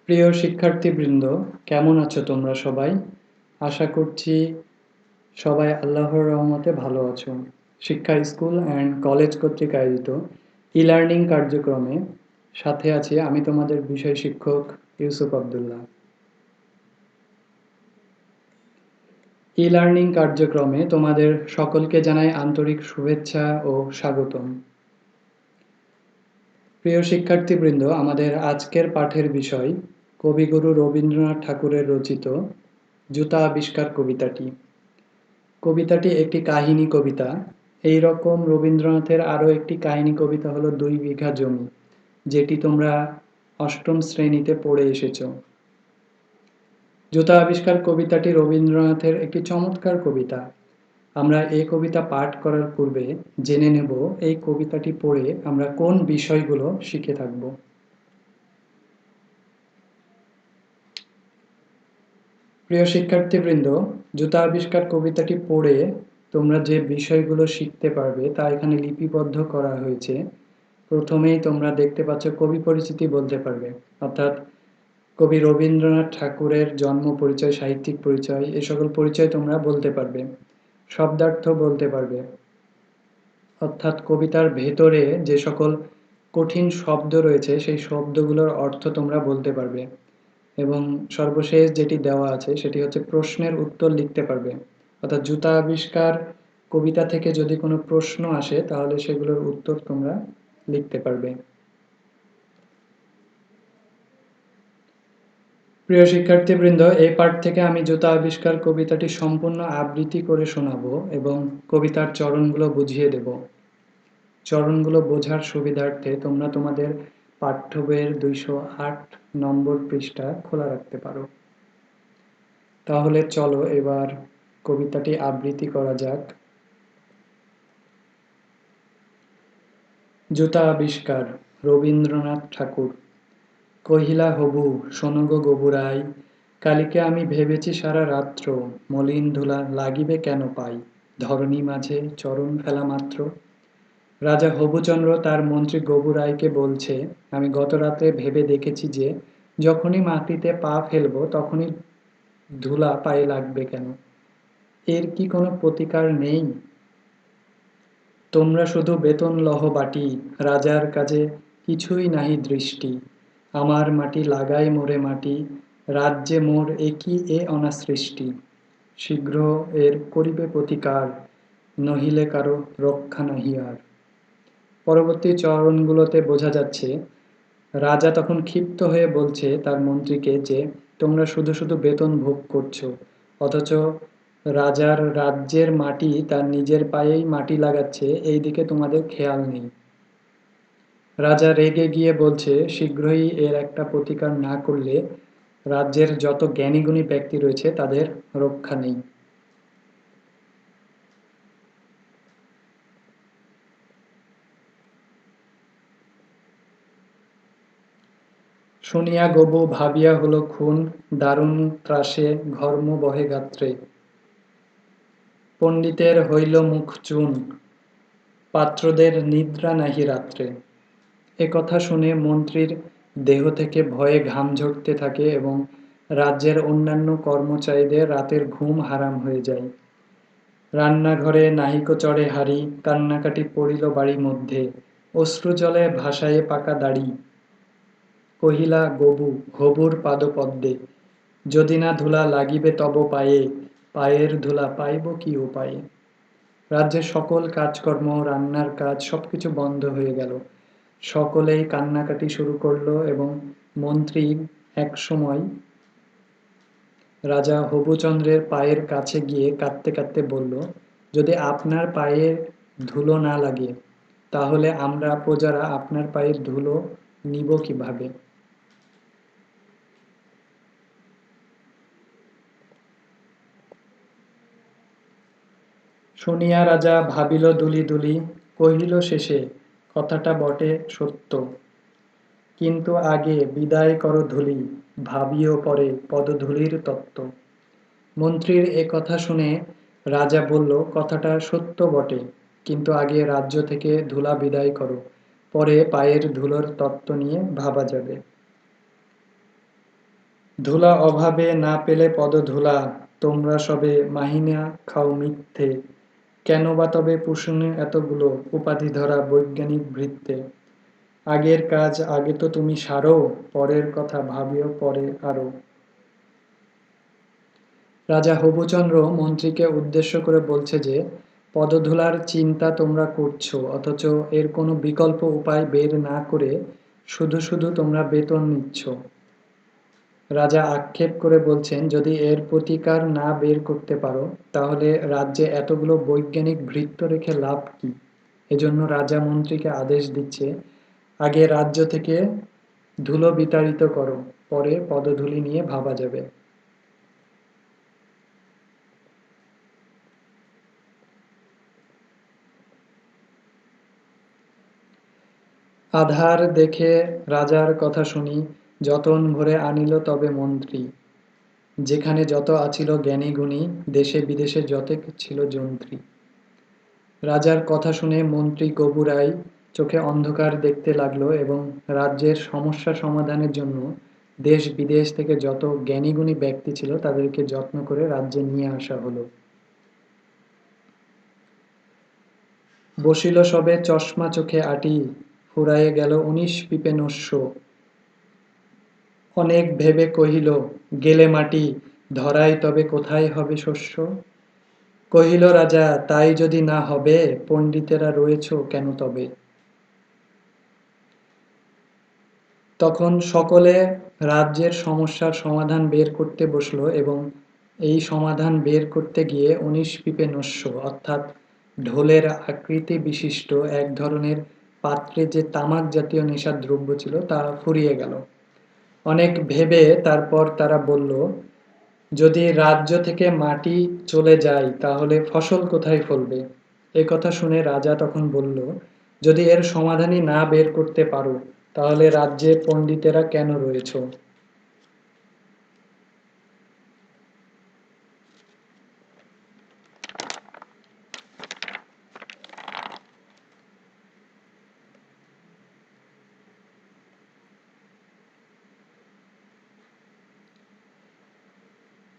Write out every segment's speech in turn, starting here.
প্রিয় শিক্ষার্থীবৃন্দ, কেমন আছো তোমরা সবাই? আশা করছি সবাই আল্লাহর রহমতে ভালো আছো। শিক্ষা স্কুল অ্যান্ড কলেজ কর্তৃক আয়োজিত ই-লার্নিং কার্যক্রমে সাথে আছি আমি তোমাদের বিষয় শিক্ষক ইউসুফ আবদুল্লাহ। ই-লার্নিং কার্যক্রমে তোমাদের সকলকে জানাই আন্তরিক শুভেচ্ছা ও স্বাগতম। প্রিয় শিক্ষার্থীবৃন্দ, আমাদের আজকের পাঠের বিষয় কবিগুরু রবীন্দ্রনাথ ঠাকুরের রচিত জুতা আবিষ্কার কবিতাটি। কবিতাটি একটি কাহিনী কবিতা। এই রকম রবীন্দ্রনাথের আরও একটি কাহিনী কবিতা হলো ২ বিঘা জমি, যেটি তোমরা অষ্টম শ্রেণীতে পড়ে এসেছো। জুতা আবিষ্কার কবিতাটি রবীন্দ্রনাথের একটি চমৎকার কবিতা। আমরা এই কবিতা পাঠ করার পূর্বে জেনে নেব এই কবিতাটি পড়ে আমরা কোন বিষয়গুলো শিখে থাকব। প্রিয় শিক্ষার্থীবৃন্দ, জুতা আবিষ্কার কবিতাটি পড়ে তোমরা যে বিষয়গুলো শিখতে পারবে তা এখানে লিপিবদ্ধ করা হয়েছে। প্রথমেই তোমরা দেখতে পাচ্ছ কবি পরিচিতি বলতে পারবে, অর্থাৎ কবি রবীন্দ্রনাথ ঠাকুরের জন্ম পরিচয়, সাহিত্যিক পরিচয়, এ সকল পরিচয় তোমরা বলতে পারবে। শব্দার্থ বলতে পারবে, অর্থাৎ কবিতার ভেতরে যে সকল কঠিন শব্দ রয়েছে সেই শব্দগুলোর অর্থ তোমরা বলতে পারবে। এবং সর্বশেষ যেটি দেওয়া আছে সেটি হচ্ছে প্রশ্নের উত্তর লিখতে পারবে। অর্থাৎ জুতা আবিষ্কার কবিতা থেকে যদি কোনো প্রশ্ন আসে তাহলে সেগুলোর উত্তর তোমরা লিখতে পারবে। প্রিয় শিক্ষার্থীবৃন্দ, এই পাঠ থেকে আমি জুতা আবিষ্কার কবিতাটি সম্পূর্ণ আবৃত্তি করে শোনাবো এবং কবিতার চরণগুলো বুঝিয়ে দেব। চরণগুলো বোঝার সুবিধার্থে তোমরা তোমাদের পাঠ্য বইয়ের ২০৮ নম্বর পৃষ্ঠা খোলা রাখতে পারো। তাহলে চলো এবার কবিতাটি আবৃত্তি করা যাক। জুতা আবিষ্কার, রবীন্দ্রনাথ ঠাকুর। কহিলা হবু, শোনো গো গবুরাই, কালিকে আমি ভেবেছি সারা রাত্র, মলিন ধুলা লাগিবে কেন পাই, ধরণী মাঝে চরণ ফেলা মাত্র। রাজা হবুচন্দ্র তার মন্ত্রী গবুরাইকে বলছে, আমি গত রাতে ভেবে দেখেছি যে যখনই মাটিতে পা ফেলবো তখনই ধুলা পায়ে লাগবে কেন, এর কি কোনো প্রতিকার নেই? তোমরা শুধু বেতন লহ বাটি, রাজার কাজে কিছুই নাহি দৃষ্টি, আমার মাটি লাগাই মোরে মাটি, রাজ্যে মোর একই এ অনাসৃষ্টি, শীঘ্র এর করিবে প্রতিকার, নহিলে কারো রক্ষা নাহি আর। পরবর্তী চরণগুলোতে বোঝা যাচ্ছে রাজা তখন ক্ষিপ্ত হয়ে বলছে তার মন্ত্রীকে যে তোমরা শুধু শুধু বেতন ভোগ করছো, অথচ রাজার রাজ্যের মাটি তার নিজের পায়েই মাটি লাগাচ্ছে, এই দিকে তোমাদের খেয়াল নেই। রাজা রেগে গিয়ে বলছে শীঘ্রই এর একটা প্রতিকার না করলে রাজ্যের যত জ্ঞানীগুণী ব্যক্তি রয়েছে তাদের রক্ষা নেই। শুনিয়া গবু ভাবিয়া হলো খুন, দারুণ ত্রাসে ঘর্ম বহে গাত্রে, পণ্ডিতের হইল মুখ চুন, পাত্রদের নিদ্রা নাহি রাত্রে। এ কথা শুনে মন্ত্রীর দেহ থেকে ভয়ে ঘাম ঝরতে থাকে এবং রাজ্যের অন্যান্য কর্মচারীদের রাতের ঘুম হারাম হয়ে যায়। রান্নাঘরে নাহিকো চড়ে হাড়ি, কান্নাকাটি পড়িল বাড়ি মধ্যে, অশ্রু জলে ভাসায়ে পাকা দাড়ি। কহিলা গবু হবুর পাদপদ্মে, যদি না ধুলা লাগিবে তব পায়ে, পায়ের ধুলা পাইব কি উপায়ে। রাজ্যের সকল কাজকর্ম, রান্নার কাজ সবকিছু বন্ধ হয়ে গেল। সকলেই কান্নাকাটি শুরু করলো এবং মন্ত্রী এক সময় রাজা হবুচন্দ্রের পায়ের কাছে গিয়ে কাঁদতে কাঁদতে বলল, যদি আপনার পায়ে ধুলো না লাগে তাহলে আমরা প্রজারা আপনার পায়ের ধুলো নিব কিভাবে। শুনিয়া রাজা ভাবিল দুলি দুলি, কহিল শেষে কথাটা বটে সত্য, কিন্তু আগে বিদায় কর ধূলি, ভাবিও পরে পদধূলির তত্ত্ব। মন্ত্রীর এ কথা শুনে রাজা বলল, কথাটা সত্য বটে, কিন্তু আগে রাজ্য থেকে ধুলা বিদায় করো, পরে পায়ের ধুলোর তত্ত্ব নিয়ে ভাবা যাবে। ধুলা অভাবে না পেলে পদধূলা, তোমরা সবে মাহিনা খাও মিথ্যে, কেন বা তবে পুষুনে এতগুলো উপাধি ধরা বৈজ্ঞানিক বৃত্তে। আগের কাজ আগে তো তুমি সারো, পরের কথা ভাবিও পরে আরো। রাজা হবুচন্দ্র মন্ত্রীকে উদ্দেশ্য করে বলছে যে পদধূলার চিন্তা তোমরা করছো, অথচ এর কোনো বিকল্প উপায় বের না করে শুধু শুধু তোমরা বেতন নিচ্ছ। রাজা আক্ষেপ করে বলছেন, যদি এর প্রতিকার না বের করতে পারো তাহলে রাজ্যে এতগুলো বৈজ্ঞানিক ভৃত্য রেখে লাভ কি। এজন্য রাজা মন্ত্রীকে আদেশ দিচ্ছে, আগে রাজ্য থেকে ধুলো বিতাড়িত করো, পরে পদধূলি নিয়ে ভাবা যাবে। আধার দেখে রাজার কথা শুনি, যতন ভরে আনিল তবে মন্ত্রী। যেখানে যত আছিল জ্ঞানী গুণী, দেশে বিদেশে যতেক ছিল যন্ত্রী। রাজার কথা শুনে মন্ত্রী গবুরাই চোখে অন্ধকার দেখতে লাগলো এবং রাজ্যের সমস্যা সমাধানের জন্য দেশ বিদেশ থেকে যত জ্ঞানীগুণী ব্যক্তি ছিল তাদেরকে যত্ন করে রাজ্যে নিয়ে আসা হলো। বসিল সবে চশমা চোখে আটি, ফুরায়ে গেল 19 পিপে নস্য। অনেক ভেবে কহিল, গেলে মাটি, ধরাই তবে কোথায় হবে শস্য। কহিল রাজা, তাই যদি না হবে, পণ্ডিতেরা রয়েছ কেন তবে। তখন সকলে রাজ্যের সমস্যার সমাধান বের করতে বসলো এবং এই সমাধান বের করতে গিয়ে 19 পিপে নস্য অর্থাৎ ঢোলের আকৃতি বিশিষ্ট এক ধরনের পাত্রে যে তামাক জাতীয় নেশার দ্রব্য ছিল তা ফুরিয়ে গেল। অনেক ভেবে তারপর তারা বলল, যদি রাজ্য থেকে মাটি চলে যায় তাহলে ফসল কোথায় ফলবে। এ কথা শুনে রাজা তখন বলল, যদি এর সমাধানই না বের করতে পারো তাহলে রাজ্যে পণ্ডিতেরা কেন রয়েছ।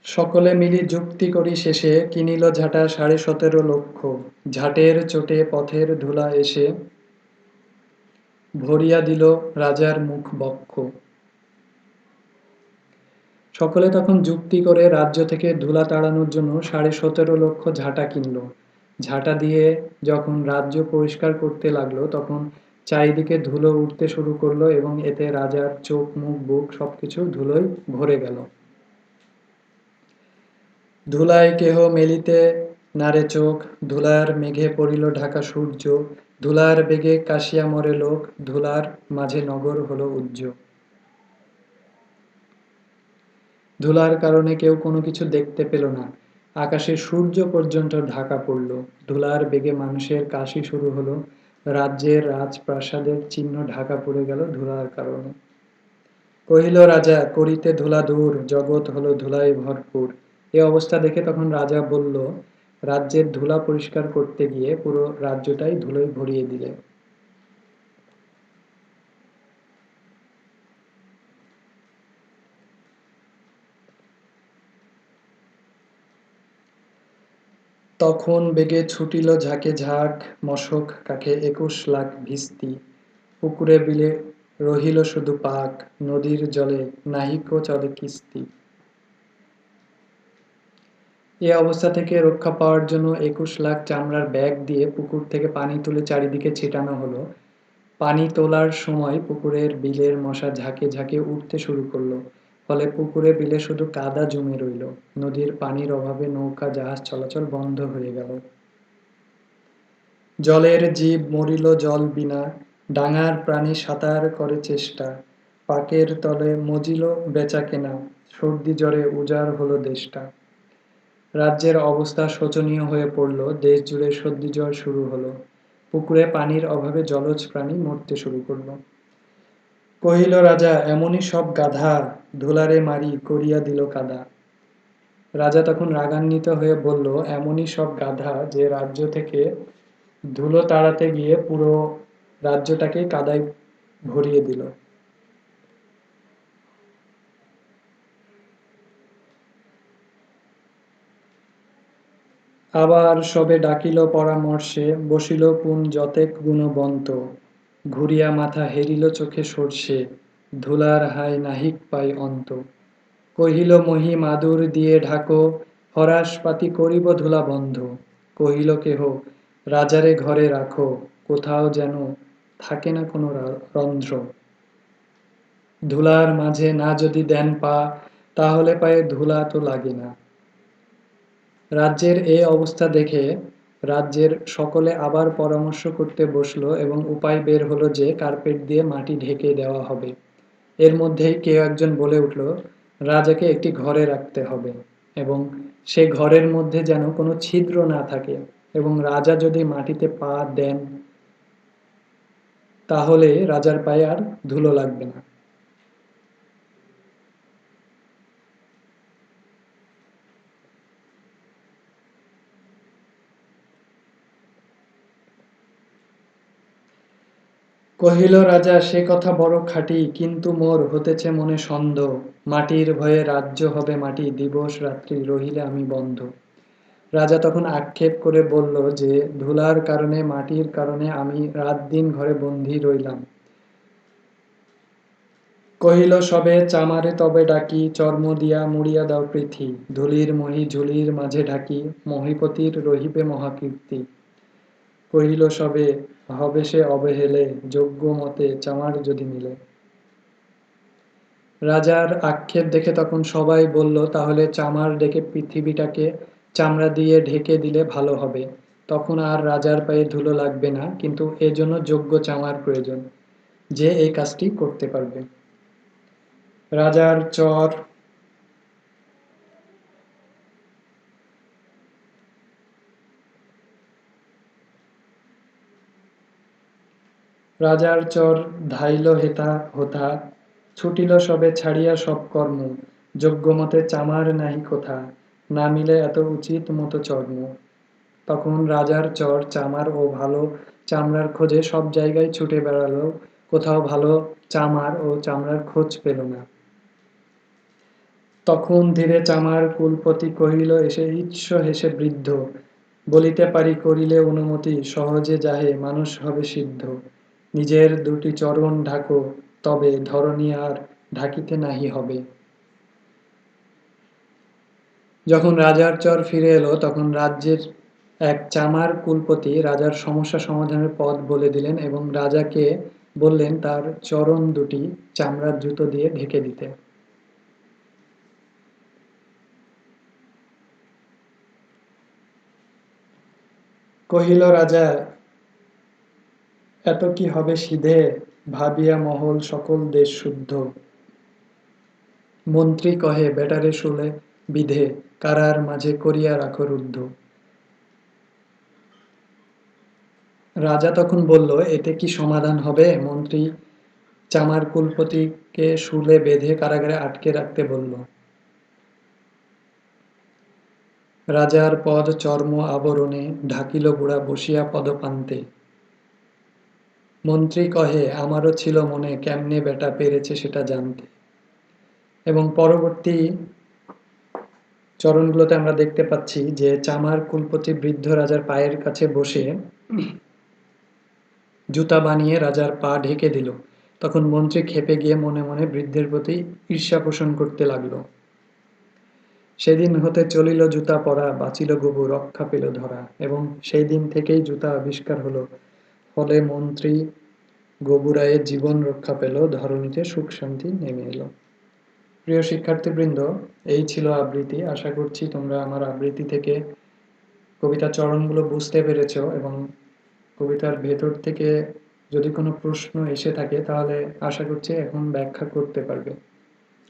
সকলে মিলি যুক্তি করি শেষে কিনিল ঝাঁটা 17.5 লক্ষ। ঝাঁটের চোটে পথের ধুলা এসে ভরিয়া দিল রাজার মুখ বক্ষ। সকলে তখন যুক্তি করে রাজ্য থেকে ধুলা তাড়ানোর জন্য 17.5 লক্ষ ঝাঁটা কিনল। ঝাঁটা দিয়ে যখন রাজ্য পরিষ্কার করতে লাগলো তখন চারিদিকে ধুলো উঠতে শুরু করলো এবং এতে রাজার চোখ মুখ বুক সবকিছু ধুলোয় ভরে গেল। ধুলায় কেহ মেলিতে নারে চোখ, ধুলার মেঘে পড়িল ঢাকা সূর্য। ধুলার বেগে কাশিয়া মরে লোক, ধুলার মাঝে নগর হলো উজ্জ্ব। ধুলার কারণে কেউ কোনো কিছু দেখতে পেল না, আকাশে সূর্য পর্যন্ত ঢাকা পড়ল। ধুলার বেগে মানুষের কাশি শুরু হলো, রাজ্যের রাজপ্রাসাদের চিহ্ন ঢাকা পড়ে গেল ধুলার কারণে। কহিল রাজা, করিতে ধুলা দূর, জগৎ হলো ধুলায় ভরপুর। এ অবস্থা দেখে তখন রাজা বলল, রাজ্যের ধুলা পরিষ্কার করতে গিয়ে পুরো রাজ্যটাই ধুলোয় ভরিয়ে দিলে। তখন বেগে ছুটিল ঝাঁকে ঝাঁক, মশক কাকে 21 লাখ ভিস্তি। পুকুরে বিলে রহিল শুধু পাক, নদীর জলে নাহিকো চলে কিস্তি। এ অবস্থা থেকে রক্ষা পাওয়ার জন্য 21 লাখ চামড়ার ব্যাগ দিয়ে পুকুর থেকে পানি তুলে চারিদিকে ছিটানো হলো। পানি তোলার সময় পুকুরের বিলের মশা ঝাঁকে ঝাঁকে উঠতে শুরু করলো। ফলে পুকুরে বিলে শুধু কাদা জমে রইল। নদীর পানির অভাবে নৌকা জাহাজ চলাচল বন্ধ হয়ে গেল। জলের জীব মরিল জল বিনা, ডাঙার প্রাণী সাঁতার করে চেষ্টা। পাকের তলে মজিল বেচাকেনা, সর্দি জ্বরে উজাড় হলো দেশটা। রাজ্যের অবস্থা শোচনীয় হয়ে পড়ল, দেশ জুড়ে সর্দি জ্বর শুরু হলো। পুকুরে পানির অভাবে জলজ প্রাণী মরতে শুরু করলো। কহিল রাজা, এমনই সব গাধা, ধুলারে মারি করিয়া দিল কাদা। রাজা তখন রাগান্বিত হয়ে বলল, এমনই সব গাধা যে রাজ্য থেকে ধুলো তাড়াতে গিয়ে পুরো রাজ্যটাকে কাদায় ভরিয়ে দিল। আবার সবে ডাকিল পরামর্শে, বসিল কোন যতেক গুণবন্ত, ঘুরিয়া মাথা হেরিল চোখে সর্ষে, ধুলার হায় নাহিক পাই অন্ত। কহিল মহি মাদুর দিয়ে ঢাকো, হরাসপাতি করিব ধুলা বন্ধ। কহিল কেহ রাজারে ঘরে রাখো, কোথাও যেন থাকে না কোনো রন্ধ্র। ধুলার মাঝে না যদি দেন পা, তাহলে পায়ে ধুলা তো লাগে না। রাজ্যের এ অবস্থা দেখে রাজ্যের সকলে আবার পরামর্শ করতে বসলো এবং উপায় বের হলো যে কার্পেট দিয়ে মাটি ঢেকে দেওয়া হবে। এর মধ্যেই কেউ একজন বলে উঠল, রাজাকে একটি ঘরে রাখতে হবে এবং সে ঘরের মধ্যে যেন কোনো ছিদ্র না থাকে, এবং রাজা যদি মাটিতে পা দেন তাহলে রাজার পায়ে আর ধুলো লাগবে না। কহিল রাজা, সে কথা বড় খাঁটি, কিন্তু মোর হতেছে মনে সন্দেহ। মাটির ভয়ে রাজ্য হবে মাটি, দিবস রাত্রি রহিলে আমি বন্ধ। রাজা তখন আক্ষেপ করে বলল যে ধুলার কারণে, মাটির কারণে আমি রাত দিন ঘরে বন্দী রইলাম। কহিল সবে চামারে তবে ডাকি, চর্ম দিয়া মুড়িয়া দাও পৃথি, ধুলির মহি ঝুলির মাঝে ঢাকি, মহিপতির রহিবে মহাকীর্তি। কহিল সবে হবে সে অবহেলে, যোগ্য মতে চামার যদি মিলে। রাজার আক্ষেপ দেখে তখন সবাই বলল, তাহলে চামার ডেকে পৃথিবীটাকে চামড়া দিয়ে ঢেকে দিলে ভালো হবে, তখন আর রাজার পায়ে ধুলো লাগবে না, কিন্তু এজন্য যোগ্য চামার প্রয়োজন, যে এই কাজটি করতে পারবে। রাজার চর রাজার চর ধাইল হেতা হোথা, ছুটিল সবে ছাড়িয়া সব কর্ম, যোগ্যমতে চামার নাহি কোথা, না মিলে এত উচিত মতো চর্ম। তখন রাজার চর চামার ও ভালো চামড়ার খোঁজে সব জায়গায় ছুটে বেড়ালো, কোথাও ভালো চামার ও চামড়ার খোঁজ পেল না। তখন ধীরে চামার কুলপতি কহিল এসে ঈর্ষ হেসে বৃদ্ধ, বলিতে পারি করিলে অনুমতি, সহজে যাহে মানুষ হবে সিদ্ধ। নিজের দুটি চরণ ঢাকো, তবে ধরণী আর ঢাকিতে নাহি হবে। যখন রাজার চর ফিরে এলো তখন রাজ্যের এক চামার কুলপতি রাজার সমস্যা সমাধানের পথ বলে দিলেন এবং রাজাকে বললেন তার চরণ দুটি চামড়ার জুতো দিয়ে ঢেকে দিতে। কহিল রাজা, এত কি হবে সিধে, ভাবিয়া মহল সকল দেশ শুদ্ধ। মন্ত্রী কহে বেটারে শুলে বিধে, কারার মাঝে করিয়া রাখো রুদ্ধ। রাজা তখন বলল, এতে কি সমাধান হবে? মন্ত্রী চামার কুলপতিকে শুলে বেঁধে কারাগারে আটকে রাখতে বলল। রাজার পদ চর্ম আবরণে, ঢাকিল বুড়া বসিয়া পদপান্তে। মন্ত্রী কহে আমারও ছিল মনে, কেমনে বেটা পেরেছে সেটা জানতে। এবং পরবর্তী চরণগুলোতে আমরা দেখতে পাচ্ছি যে চামার কুলপতি বৃদ্ধ রাজার পায়ের কাছে বসে জুতা বানিয়ে রাজার পা ঢেকে দিল। তখন মন্ত্রী ক্ষেপে গিয়ে মনে মনে বৃদ্ধের প্রতি ঈর্ষা পোষণ করতে লাগল। সেদিন হতে চলিল জুতা পরা, বাঁচিল গবু রক্ষা পেল ধরা। এবং সেই দিন থেকেই জুতা আবিষ্কার হলো, ফলে মন্ত্রী গবুরায়ের জীবন রক্ষা পেল, ধরণীতে সুখ শান্তি নেমে এলো। প্রিয় শিক্ষার্থীবৃন্দ, এই ছিল আবৃত্তি। আশা করছি তোমরা আমার আবৃত্তি থেকে কবিতার চরণগুলো বুঝতে পেরেছ এবং কবিতার ভেতর থেকে যদি কোনো প্রশ্ন এসে থাকে তাহলে আশা করছি এখন ব্যাখ্যা করতে পারবে।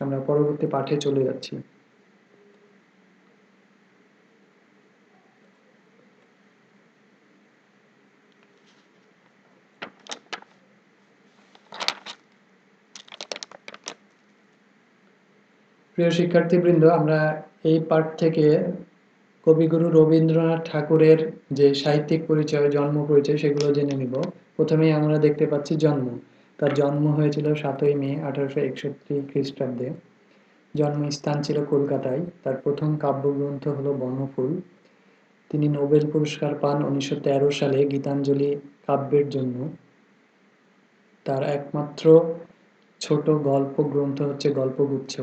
আমরা পরবর্তী পাঠে চলে যাচ্ছি। প্রিয় শিক্ষার্থীবৃন্দ, আমরা এই পাঠ থেকে কবিগুরু রবীন্দ্রনাথ ঠাকুরের যে সাহিত্যিক পরিচয়, জন্ম পরিচয়, সেগুলো জেনে নিব। প্রথমেই আমরা দেখতে পাচ্ছি জন্ম। তার জন্ম হয়েছিল 7ই মে 1861 খ্রিস্টাব্দে। জন্মস্থান ছিল কলকাতায়। তার প্রথম কাব্যগ্রন্থ হলো বনফুল। তিনি নোবেল পুরস্কার পান 1913 সালে গীতাঞ্জলি কাব্যের জন্য। তার একমাত্র ছোট গল্প গ্রন্থ হচ্ছে গল্পগুচ্ছ।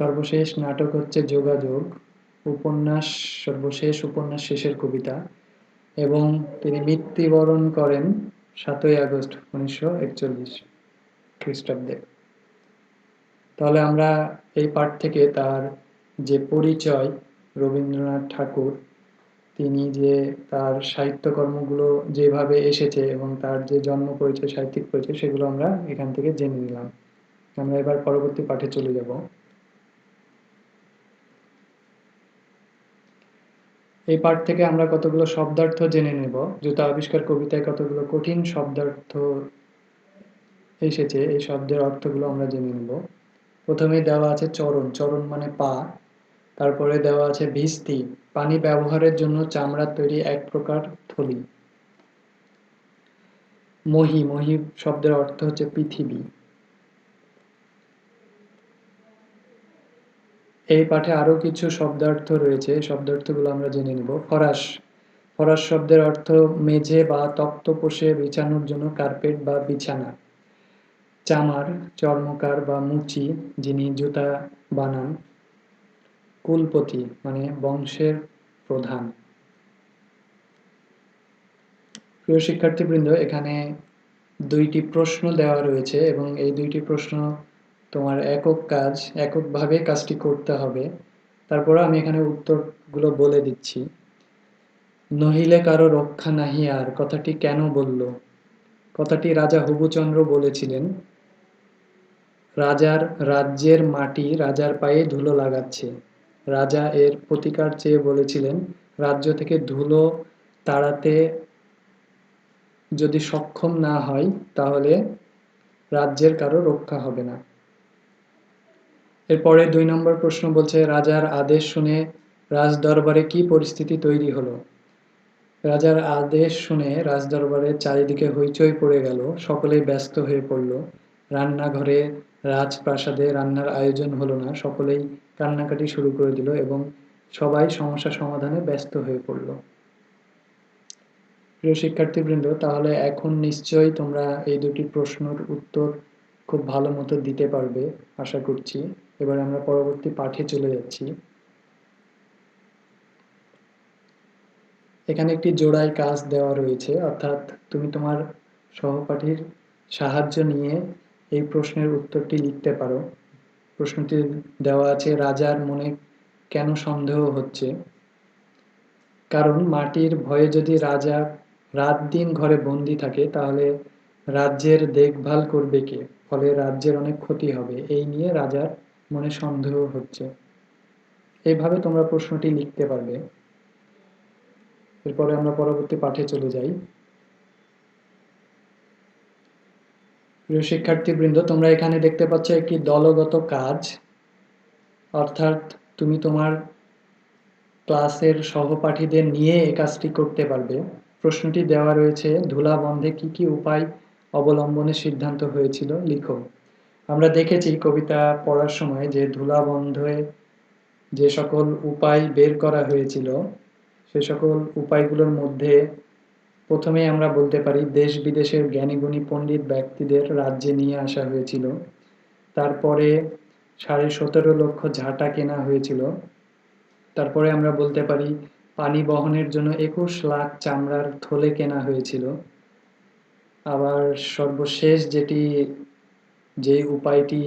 সর্বশেষ নাটক হচ্ছে যোগাযোগ। উপন্যাস, সর্বশেষ উপন্যাস শেষের কবিতা। এবং তিনি মৃত্যুবরণ করেন 7ই আগস্ট 1941 খ্রিস্টাব্দে। তাহলে আমরা এই পাঠ থেকে তার যে পরিচয়, রবীন্দ্রনাথ ঠাকুর তিনি যে তার সাহিত্যকর্মগুলো যেভাবে এসেছে এবং তার যে জন্ম পরিচয়, সাহিত্যিক পরিচয়, সেগুলো আমরা এখান থেকে জেনে নিলাম। আমরা এবার পরবর্তী পাঠে চলে যাব। এই পাঠ থেকে আমরা কতগুলো শব্দার্থ জেনে নেব। জুতা আবিষ্কার কবিতায় কতগুলো কঠিন শব্দার্থ এসেছে, এই শব্দের অর্থগুলো আমরা জেনে নেব। প্রথমেই দেওয়া আছে চরণ, চরণ মানে পা। তারপরে দেওয়া আছে ভিস্তি, পানি ব্যবহারের জন্য চামড়ার তৈরি এক প্রকার থলি। মহি, মহি শব্দের অর্থ হচ্ছে পৃথিবী। এই পাঠে আরো কিছু শব্দার্থ রয়েছে, শব্দার্থগুলো আমরা জেনে নেব। ফরাশ, ফরাশ শব্দের অর্থ মেঝে বা তক্তপোষে বিছানোর জন্য কার্পেট বা বিছানা। চামার, চর্মকার বা মুচি, যিনি জুতা বানান। কুলপতি মানে বংশের প্রধান। প্রিয় শিক্ষার্থীবৃন্দ, এখানে 2টি প্রশ্ন দেওয়া রয়েছে এবং এই 2টি প্রশ্ন তোমার একক কাজ, এককভাবে কাজটি করতে হবে। তারপর আমি এখানে উত্তরগুলো বলে দিচ্ছি। নহিলে কারো রক্ষা নাহি আর, কথাটি কেন বলল? কথাটি রাজা হবুচন্দ্র বলেছিলেন। রাজার রাজ্যের মাটি রাজার পায়ে ধুলো লাগাচ্ছে। রাজা এর প্রতিকার চেয়ে বলেছিলেন, রাজ্য থেকে ধুলো তাড়াতে যদি সক্ষম না হয় তাহলে রাজ্যের কারো রক্ষা হবে না। এরপরে 2 নম্বর প্রশ্ন বলছে, রাজার আদেশ শুনে রাজদরবারে কি পরিস্থিতি তৈরি হলো? রাজার আদেশ শুনে রাজদরবারের চারিদিকে হইচই পড়ে গেল, সকলেই ব্যস্ত হয়ে পড়ল। রান্নাঘরে, রাজপ্রাসাদে রান্নার আয়োজন হলো না, সকলেই কান্নাকাটি শুরু করে দিল এবং সবাই সমস্যা সমাধানে ব্যস্ত হয়ে পড়ল। প্রিয় শিক্ষার্থীবৃন্দ, তাহলে এখন নিশ্চয়ই তোমরা এই 2টি প্রশ্নের উত্তর খুব ভালো মতো দিতে পারবে আশা করছি। এবার আমরা পরবর্তী পাঠে চলে যাচ্ছি। এখানে একটি জোড়ায় কাজ দেওয়া রয়েছে, অর্থাৎ তুমি তোমার সহপাঠীর সাহায্য নিয়ে এই প্রশ্নের উত্তরটি লিখতে পারো। প্রশ্নটি দেওয়া আছে, রাজার মনে কেন সন্দেহ হচ্ছে? কারণ মাটির ভয়ে যদি রাজা রাত দিন ঘরে বন্দি থাকে তাহলে রাজ্যের দেখভাল করবে কে? ফলে রাজ্যের অনেক ক্ষতি হবে, এই নিয়ে রাজার মনে সন্দেহ হচ্ছে। এইভাবে তোমরা প্রশ্নটি লিখতে পারবে। এরপরে আমরা পরবর্তী পাঠে চলে যাই। প্রিয় শিক্ষার্থীবৃন্দ, তোমরা এখানে দেখতে পাচ্ছ একটি দলগত কাজ, অর্থাৎ তুমি তোমার ক্লাসের সহপাঠীদের নিয়ে এই কাজটি করতে পারবে। প্রশ্নটি দেওয়া রয়েছে, ধুলা বন্ধে কি কি উপায় অবলম্বনের সিদ্ধান্ত হয়েছিল, লিখো। আমরা দেখেছি কবিতা পড়ার সময় যে ধুলা বন্ধে যে সকল উপায় বের করা হয়েছিল, সে সকল উপায়গুলোর মধ্যে প্রথমে আমরা বলতে পারি দেশ বিদেশের জ্ঞানীগুণী পণ্ডিত ব্যক্তিদের রাজ্যে নিয়ে আসা হয়েছিল। তারপরে 17.5 লক্ষ ঝাঁটা কেনা হয়েছিল। তারপরে আমরা বলতে পারি পানি বহনের জন্য 21 লাখ চামড়ার থলে কেনা হয়েছিল। আবার সর্বশেষ যে উপায়টি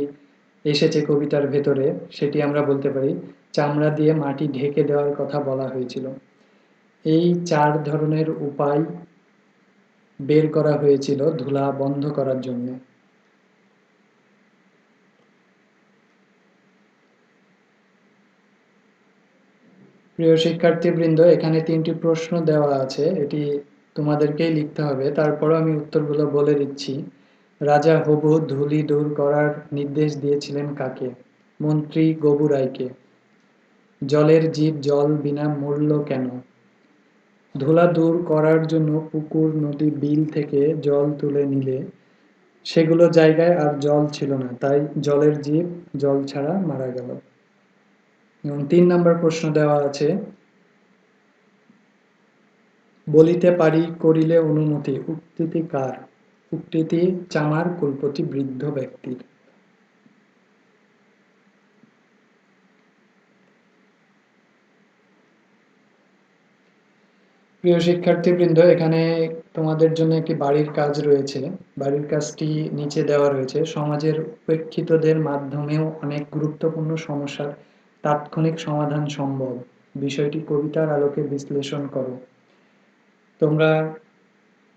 এসেছে কবিতার ভেতরে, সেটি আমরা বলতে পারি চামড়া দিয়ে মাটি ঢেকে দেওয়ার কথা বলা হয়েছিল। এই 4 ধরনের উপায় বের করা হয়েছিল ধুলা বন্ধ করার জন্য। প্রিয় শিক্ষার্থীবৃন্দ, এখানে 3টি প্রশ্ন দেওয়া আছে, এটি তোমাদেরকেই লিখতে হবে। তারপরও আমি উত্তরগুলো বলে দিচ্ছি। রাজা হবু ধুলি দূর করার নির্দেশ দিয়েছিলেন কাকে? মন্ত্রী গবু রায়কে। জলের জীব জল বিনা মরল কেন? ধুলা দূর করার জন্য পুকুর, নদী, বিল থেকে জল তুলে নিলে সেগুলো জায়গায় আর জল ছিল না, তাই জলের জীব জল ছাড়া মারা গেল। এবং 3 নম্বর প্রশ্ন দেওয়া আছে, বলিতে পারি করিলে অনুমতি, উক্তিটি কার? উক্তিটি চামার কুলপতি বৃদ্ধ ব্যক্তির। প্রিয় শিক্ষার্থীবৃন্দ, এখানে তোমাদের জন্য একটি বাড়ির কাজ রয়েছে। বাড়ির কাজটি নিচে দেওয়া রয়েছে। সমাজের উপেক্ষিতদের মাধ্যমেও অনেক গুরুত্বপূর্ণ সমস্যার তাৎক্ষণিক সমাধান সম্ভব। বিষয়টি কবিতার আলোকে বিশ্লেষণ করো। তোমরা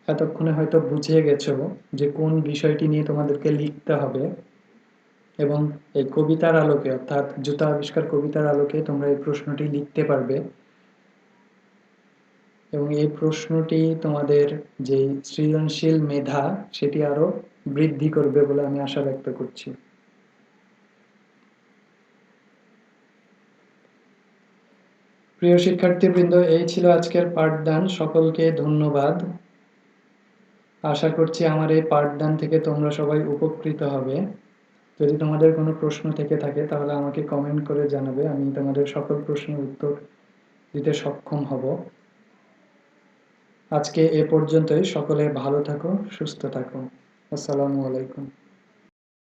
এতক্ষণে হয়তো বুঝে গেছো যে কোন বিষয়টি নিয়ে তোমাদেরকে লিখতে হবে, এবং এই কবিতার আলোকে অর্থাৎ জুতা আবিষ্কার কবিতার আলোকে তোমরা এই প্রশ্নটি লিখতে পারবে, এবং এই প্রশ্নটি তোমাদের যে সৃজনশীল মেধা সেটি আরো বৃদ্ধি করবে বলে আমি আশা ব্যক্ত করছি। প্রিয় শিক্ষার্থীবৃন্দ, এই ছিল আজকের পাঠদান। সকলকে ধন্যবাদ। আশা করছি আমার এই পাঠদান থেকে তোমরা সবাই উপকৃত হবে। যদি তোমাদের কোনো প্রশ্ন থেকে থাকে তাহলে আমাকে কমেন্ট করে জানাবে, আমি তোমাদের সকল প্রশ্নের উত্তর দিতে সক্ষম হব। আজকে এ পর্যন্তই। সকলে ভালো থাকো, সুস্থ থাকো। আসসালামু আলাইকুম।